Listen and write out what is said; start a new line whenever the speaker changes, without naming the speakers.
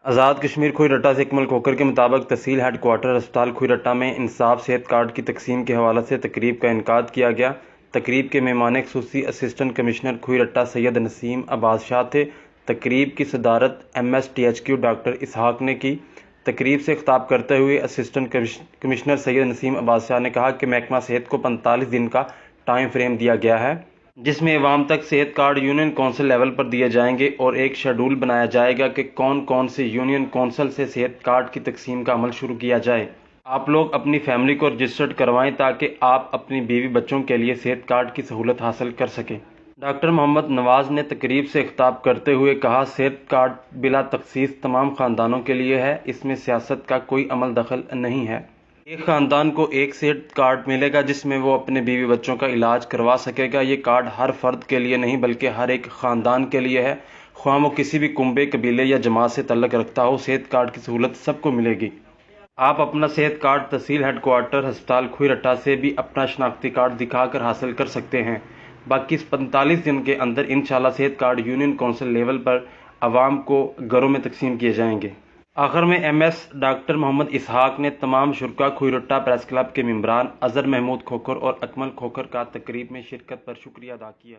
آزاد کشمیر کھوئی رٹا سے اکمل کھوکھر کے مطابق تحصیل ہیڈ کوارٹر ہسپتال کھوئی رٹا میں انصاف صحت کارڈ کی تقسیم کے حوالے سے تقریب کا انعقاد کیا گیا۔ تقریب کے مہمان خصوصی اسسٹنٹ کمشنر کھوئی رٹا سید نسیم عباس شاہ تھے۔ تقریب کی صدارت MSTHQ ڈاکٹر اسحاق نے کی۔ تقریب سے خطاب کرتے ہوئے اسسٹنٹ کمشنر سید نسیم عباس شاہ نے کہا کہ محکمہ صحت کو 45 دن کا ٹائم فریم دیا گیا ہے، جس میں عوام تک صحت کارڈ یونین کونسل لیول پر دیے جائیں گے اور ایک شیڈول بنایا جائے گا کہ کون کون سے یونین کونسل سے صحت کارڈ کی تقسیم کا عمل شروع کیا جائے۔ آپ لوگ اپنی فیملی کو رجسٹرڈ کروائیں تاکہ آپ اپنی بیوی بچوں کے لیے صحت کارڈ کی سہولت حاصل کر سکیں۔ ڈاکٹر محمد نواز نے تقریب سے خطاب کرتے ہوئے کہا، صحت کارڈ بلا تخصیص تمام خاندانوں کے لیے ہے، اس میں سیاست کا کوئی عمل دخل نہیں ہے۔ ایک خاندان کو ایک صحت کارڈ ملے گا جس میں وہ اپنے بیوی بچوں کا علاج کروا سکے گا۔ یہ کارڈ ہر فرد کے لیے نہیں بلکہ ہر ایک خاندان کے لیے ہے، خواہ وہ کسی بھی کنبے، قبیلے یا جماعت سے تعلق رکھتا ہو۔ صحت کارڈ کی سہولت سب کو ملے گی۔ آپ اپنا صحت کارڈ تحصیل ہیڈ کوارٹر ہسپتال کھوئی رٹا سے بھی اپنا شناختی کارڈ دکھا کر حاصل کر سکتے ہیں۔ باقی اس 45 دن کے اندر انشاءاللہ صحت کارڈ یونین کونسل لیول پر عوام کو گھروں میں تقسیم کیے جائیں گے۔ آخر میں MS ڈاکٹر محمد اسحاق نے تمام شرکاء کھوئی رٹا پریس کلب کے ممبران اظہر محمود کھوکھر اور اکمل کھوکھر کا تقریب میں شرکت پر شکریہ ادا کیا۔